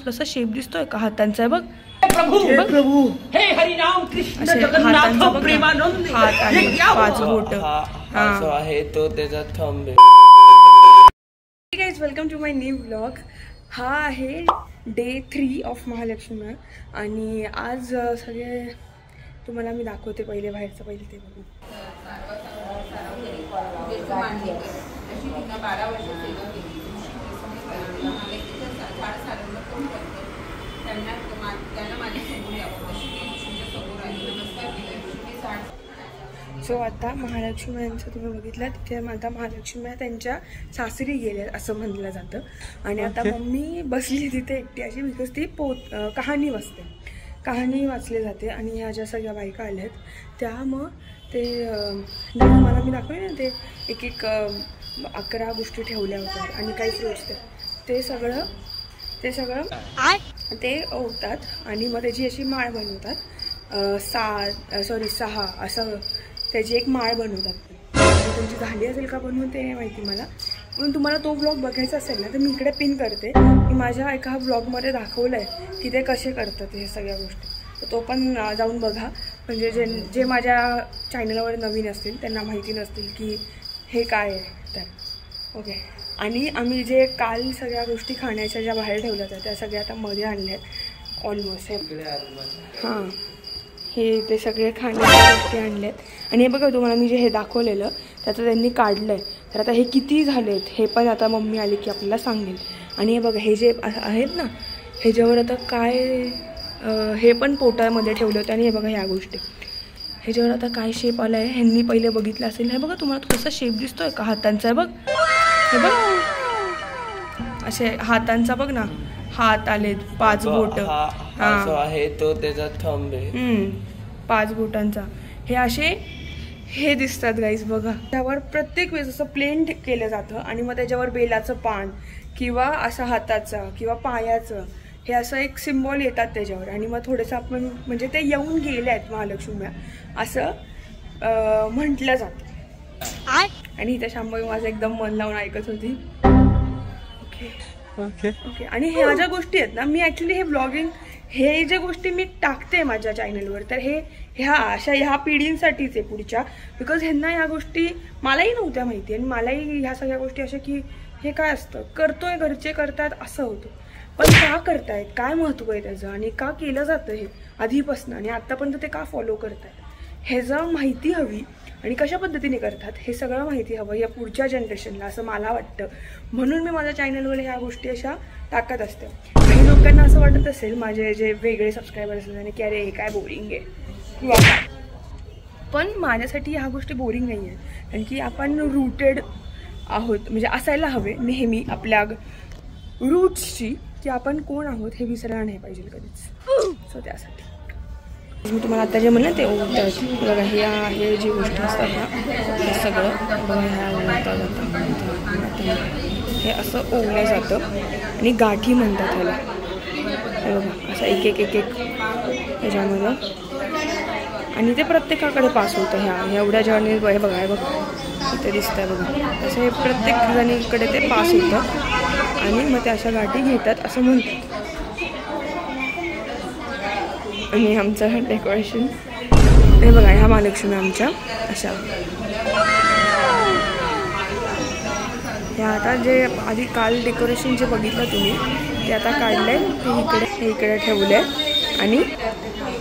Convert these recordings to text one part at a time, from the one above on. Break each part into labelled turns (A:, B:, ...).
A: थोडासा शेप दिसतोय का हातांचा बघ
B: प्रभु प्रभु हे हरि नाम कृष्ण जगन्नाथ प्रेमानंद
A: हात आणि 5 बोट
C: असं आहे तो त्याचा थंब आहे.
A: Guys welcome to my new vlog. हा आहे डे 3 ऑफ महालक्ष्मी आणि आज सगळे तुम्हाला मी दाखवते. पहिले बाहेरचं पहिले ते बघू. सो आता महालक्ष्म्यांचं तुम्ही बघितलं तिथे आता महालक्ष्म्या त्यांच्या सासरी गेल्या असं म्हणलं जातं. आणि आता मम्मी बसली तिथे एकटी अशी बिकॉज ती कहाणी वाचते, कहाणी वाचली जाते. आणि ह्या ज्या सगळ्या बायका आल्या आहेत त्या मग ते मला मी दाखवले ना ते एक 11 गोष्टी ठेवल्या होत्या आणि काही फ्रुट्स ते सगळं ते ओढतात आणि मग त्याची अशी माळ बनवतात. 6 असं त्याची एक माळ बनवतात. त्यांची झाली असेल का बनवून ते नाही माहिती मला, पण तुम्हाला तो व्लॉग बघायचा असेल ना तर मी इकडे पिन करते. मी माझ्या एका व्लॉगमध्ये दाखवलं आहे की ते कसे करतात हे सगळ्या गोष्टी, तर तो पण जाऊन बघा. म्हणजे जे माझ्या चॅनलवर नवीन असतील त्यांना माहिती नसतील की हे काय आहे तर ओके. आणि आम्ही जे काल सगळ्या गोष्टी खाण्याच्या ज्या बाहेर ठेवल्या होत्या त्या सगळ्या आता मध्ये आणल्या आहेत ऑलमोस्ट. हां, हे ते सगळे खाण्याच्या गोष्टी आणल्यात. आणि हे बघा तुम्हाला मी जे हे दाखवलेलं त्याचं त्यांनी काढलं आहे. तर आता हे किती झालेत हे पण आता मम्मी आली की आपल्याला सांगेल. आणि हे बघा हे जे आहेत ना ह्याच्यावर आता काय हे पण पोटामध्ये ठेवलं होतं. आणि हे बघा ह्या गोष्टी ह्याच्यावर आता काय शेप आला आहे ह्यांनी पहिले बघितलं असेल. हे बघा तुम्हाला थोडासा शेप दिसतोय का हातांचा बघ, हे बघ असे हातांचा बघ ना, हात आलेत 5 बोट
C: आहे तो त्याचा थंब आहे
A: 5 बोटांचा. हे असे हे दिसतात गाईज बघा. त्यावर प्रत्येक वेळेस असं प्लेन केलं जातं आणि मग त्याच्यावर बेलाचं पान किंवा असं हाताचं किंवा पायाचं हे असं एक सिम्बॉल येतात त्याच्यावर. आणि मग थोडंसं आपण म्हणजे ते येऊन गेले आहेत महालक्ष्म्या असं म्हटलं जातं. आणि इथं शांभवी माझं एकदम मन लावून ऐकत होती. ओके. आणि ह्या ज्या गोष्टी आहेत ना, मी ॲक्च्युली हे ब्लॉगिंग हे ज्या गोष्टी मी टाकते माझ्या चॅनलवर तर हे ह्या पिढींसाठीच आहे पुढच्या. बिकॉज ह्यांना ह्या गोष्टी मलाही नव्हत्या माहिती आणि मलाही ह्या सगळ्या गोष्टी अशा की हे काय असतं, करतोय घरचे करतात असं होतं, पण का करतायत, काय महत्त्व आहे त्याचं आणि का केलं जातं हे आधीपासून आणि आत्तापर्यंत ते का फॉलो करतायत ह्याचं माहिती हवी. आणि कशा पद्धतीने करतात हे सगळं माहिती हवं या पुढच्या जनरेशनला असं मला वाटतं. म्हणून मी माझ्या चॅनलवर ह्या गोष्टी अशा टाकत असते. काही लोकांना असं वाटत असेल माझे जे वेगळे सबस्क्रायबर असतील की अरे हे काय बोरिंग आहे किंवा काय, पण माझ्यासाठी ह्या गोष्टी बोरिंग नाही आहेत. कारण की आपण रूटेड आहोत म्हणजे असायला हवे नेहमी आपल्या रूट्सची, की आपण कोण आहोत हे विसरायला नाही पाहिजे कधीच. सो त्यासाठी मी तुम्हाला आता जे म्हणलं ते ओढतात बघा. हे जी गोष्टी असतात ना हे सगळं बघा ह्या ओढतात हे असं ओढलं जातं आणि गाठी म्हणतात ह्याला. हे बघा असं एक ह्याच्यामध्ये आणि ते प्रत्येकाकडे पास होतं. ह्या एवढ्या जणी हे बघा हे बघा इथे दिसत आहे बघा असं हे प्रत्येक जणीकडे ते पास होतं आणि मग त्या अशा गाठी घेतात असं म्हणतात. आणि आमचं डेकोरेशन हे बघा ह्या महालक्ष्मी आमच्या अशा ह्या आता जे आधी काल डेकोरेशन जे बघितलं तुम्ही ते आता काढलं आहे ते इकडे ठेवलं आहे. आणि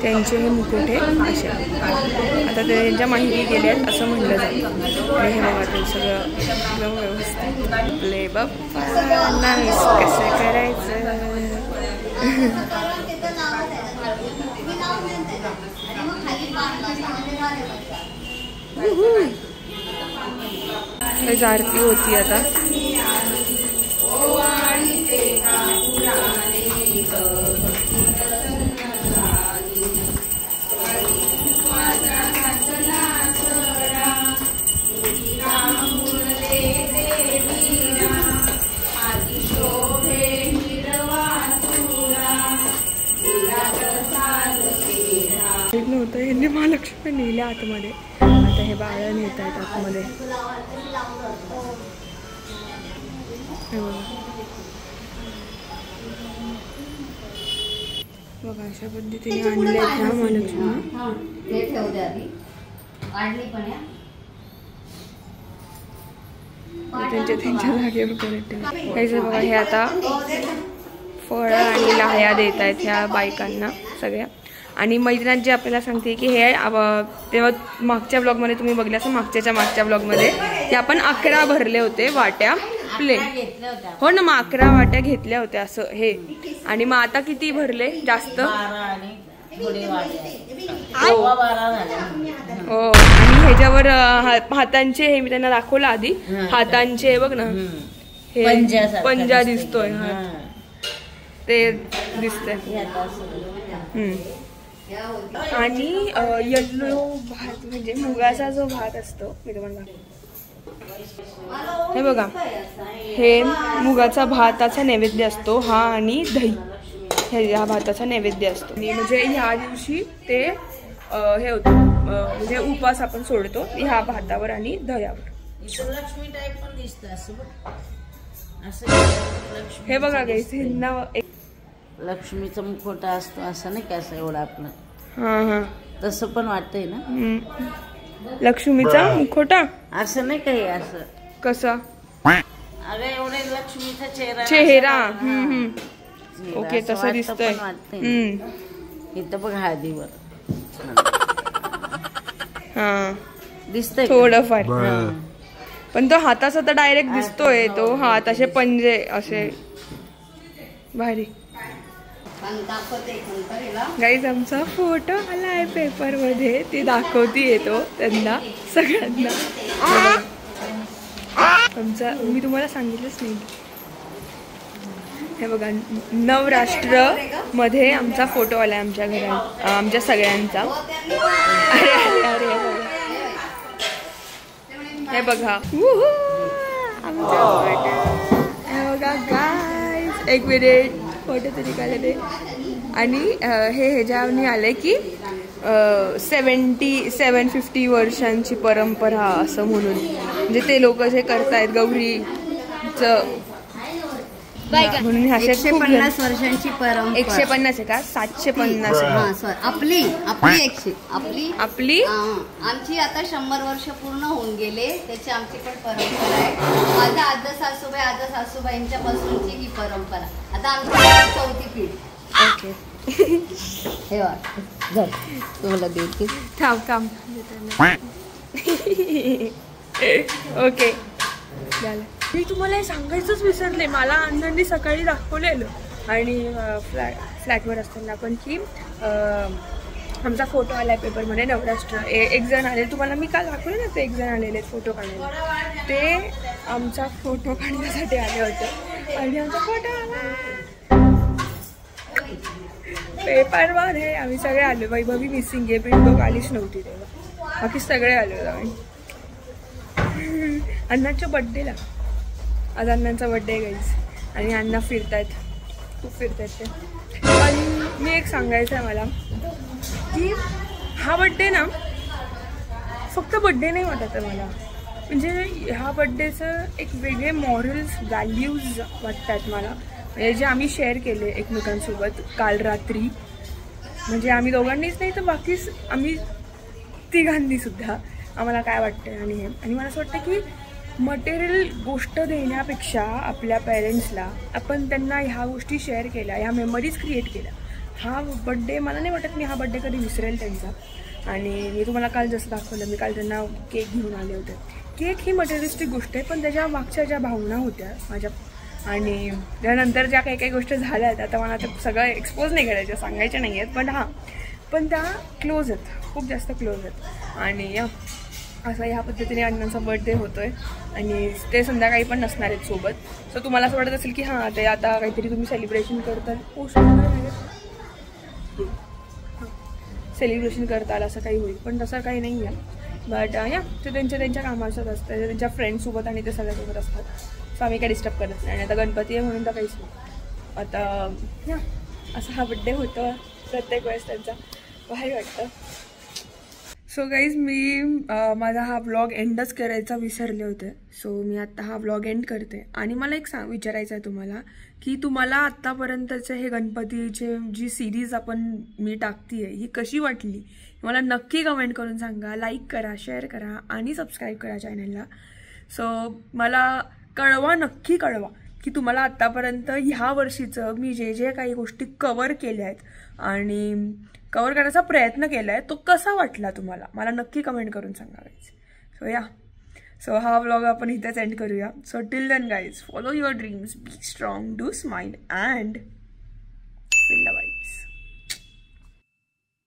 A: त्यांचे हे मुकुटे असे आता ते त्यांच्या माहिती गेले आहेत असं म्हणलं जातं. आणि हे बघा ते सगळं एकदम व्यवस्थित प्ले बाप्पा नाईस कसं करायचं. आरती होती आता. नव्हतं यांनी महालक्ष्मी नेल्या आतमध्ये. आता हे बाळं नेत आहेत आतमध्ये. बघा अशा पद्धतीने आणले ना महालक्ष्मी.
D: हे ठेवू द्या आधी. वाढली पण या
A: त्यांच्या जागेवर परत ठेव. बघा हे आता फळं आणि लाह्या देत आहेत ह्या बायकांना सगळ्या. आणि मैत्रिणात जे आपल्याला सांगते की हे तेव्हा मागच्या ब्लॉगमध्ये तुम्ही बघले असं मागच्या ब्लॉगमध्ये हे आपण 11 भरले होते वाट्या प्लेन. हो ना, मग 11 वाट्या घेतल्या होत्या असं हे. आणि मग आता किती भरले? जास्त. हो. आणि ह्याच्यावर हातांचे हे मी त्यांना दाखवलं आधी. हातांचे बघ ना हे पंजा दिसतोय. ते दिसतंय. आणि येल्लो भात म्हणजे मुगाचा जो भात असतो मी तुम्हाला हे बघा, हे मुगाचा भाताचा नैवेद्य असतो हा. आणि दही ह्या भाताचा नैवेद्य असतो. म्हणजे ह्या दिवशी ते हे होतं म्हणजे उपवास आपण सोडतो ह्या भातावर आणि दह्यावर. हे बघा गाईस, ह्यांना
D: लक्ष्मीचा मुखवटा असतो असं नाही कसं एवढं आपलं.
A: हा
D: तसं पण वाटतंय ना
A: लक्ष्मीचा मुखवटा
D: असं नाही काही असं
A: कसं.
D: अगं एवढे लक्ष्मीचा
A: चेहरा. ओके तसं दिसतंय.
D: इथं बघ हळदीवर
A: हा
D: दिसतंय
A: थोडंफार. पण तो हाताचा तर डायरेक्ट दिसतोय. तो हात असे पंजे असे भारी. गाईज आमचा फोटो आलाय पेपर मध्ये, ती दाखवती येतो त्यांना सगळ्यांना. आमचा मी तुम्हाला सांगितलंच नाही. हे बघा नवराष्ट्र मध्ये आमचा फोटो आलाय आमच्या घरात, आमच्या सगळ्यांचा. अरे अरे अरे हे बघा आमचा फोटो. हे बघा गाईज, एक मिनिट फोटो तरी काढले. आणि हे ह्याच्यावर आलंय की 750 वर्षांची परंपरा असं म्हणून. म्हणजे ते लोक जे करतायत गौरीचं म्हणून
D: 150 वर्षांची परंपरा.
A: 150 आहे का? 750.
D: आपली 100
A: आपली
D: आमची आता 100 वर्ष पूर्ण होऊन गेले. त्याची आमची पण परंपरा आहे. माझा आजा सासूबाईंच्या पासूनची ही परंपरा. आता आमची 4थी पिढी.
A: ओके
D: हे तुम्हाला देते.
A: थांब ओके झालं. मी तुम्हाला हे सांगायचंच विसरले. मला अण्णांनी सकाळी दाखवलेलं आणि फ्लॅटवर असताना पण की आमचा फोटो आलाय पेपरमध्ये नवराष्ट्र. एक जण आले, तुम्हाला मी काल दाखवले ना ते एक जण आलेले फोटो काढायला. ते आमचा फोटो काढण्यासाठी आले होते आणि आमचा फोटो आला पेपरमध्ये. आम्ही सगळे आलो. वैभवी मिसिंग आहे, पिंडोक आलीच नव्हती तेव्हा. बाकी सगळे आलो आम्ही अण्णाच्या बड्डेला. आज अण्णांचा बड्डे आहे गाईज आणि अण्णा फिरतायत, खूप फिरतायत ते. आणि मी एक सांगायचं आहे मला की हा बड्डे ना फक्त बड्डे नाही वाटत आहे मला. म्हणजे ह्या बड्डेचं एक वेगळे मॉरल्स व्हॅल्यूज वाटतात मला. म्हणजे जे आम्ही शेअर केले एकमेकांसोबत काल रात्री. म्हणजे आम्ही दोघांनीच नाही तर बाकीच आम्ही तिघांनी सुद्धा आम्हाला काय वाटतं. आणि मला असं वाटतं की मटेरियल गोष्ट देण्यापेक्षा आपल्या पेरेंट्सला आपण त्यांना ह्या गोष्टी शेअर केल्या, ह्या मेमरीज क्रिएट केल्या. हा बड्डे मला नाही वाटत मी हा बड्डे कधी विसरेल त्यांचा. आणि मी तुम्हाला काल जसं दाखवलं, मी काल त्यांना केक घेऊन आले होते. केक ही मटेरियलिस्टिक गोष्ट आहे, पण त्याच्या मागच्या ज्या भावना होत्या माझ्या आणि त्यानंतर ज्या काही काही गोष्टी झाल्या आहेत, आता मला आता सगळं एक्सपोज नाही करायच्या, सांगायच्या नाही आहेत, पण हां पण त्या क्लोज आहेत, खूप जास्त क्लोज आहेत. आणि असा ह्या पद्धतीने अण्णांचा बर्थडे होतोय आणि ते संध्याकाळी पण नसणार आहेत सोबत. सो तुम्हाला असं वाटत असेल की हां ते आता काहीतरी तुम्ही सेलिब्रेशन करताल, सेलिब्रेशन करताल असं काही होईल, पण तसं काही नाही आहे. बट या ते त्यांच्या कामाचं असतं, त्यांच्या फ्रेंड्ससोबत आणि ते सगळ्यासोबत असतात. सो आम्ही काय डिस्टर्ब करत नाही. आणि आता गणपती आहे म्हणून तर काहीच नाही. आता या असा हा बड्डे होतो प्रत्येक वेळेस त्यांचा, भारी वाटतं. सो गाईज मी माझा हा व्लॉग एंडच करायचा विसरले होते. सो मी आत्ता हा व्लॉग एंड करते. आणि मला एक विचारायचं आहे तुम्हाला की तुम्हाला आत्तापर्यंतचे हे गणपतीचे जी सिरीज मी टाकतीये ही कशी वाटली मला नक्की कमेंट करून सांगा. लाईक करा, शेअर करा आणि सबस्क्राईब करा चॅनलला. सो मला कळवा, नक्की कळवा की तुम्हाला आत्तापर्यंत ह्या वर्षीचं मी जे जे काही गोष्टी कव्हर केल्या आहेत आणि कव्हर करण्याचा प्रयत्न केला आहे तो कसा वाटला तुम्हाला, मला नक्की कमेंट करून सांगा गाईज. सो हा व्लॉग आपण इथेच एंड करूया. So till then guys, follow your dreams, be strong, do smile and feel the vibes.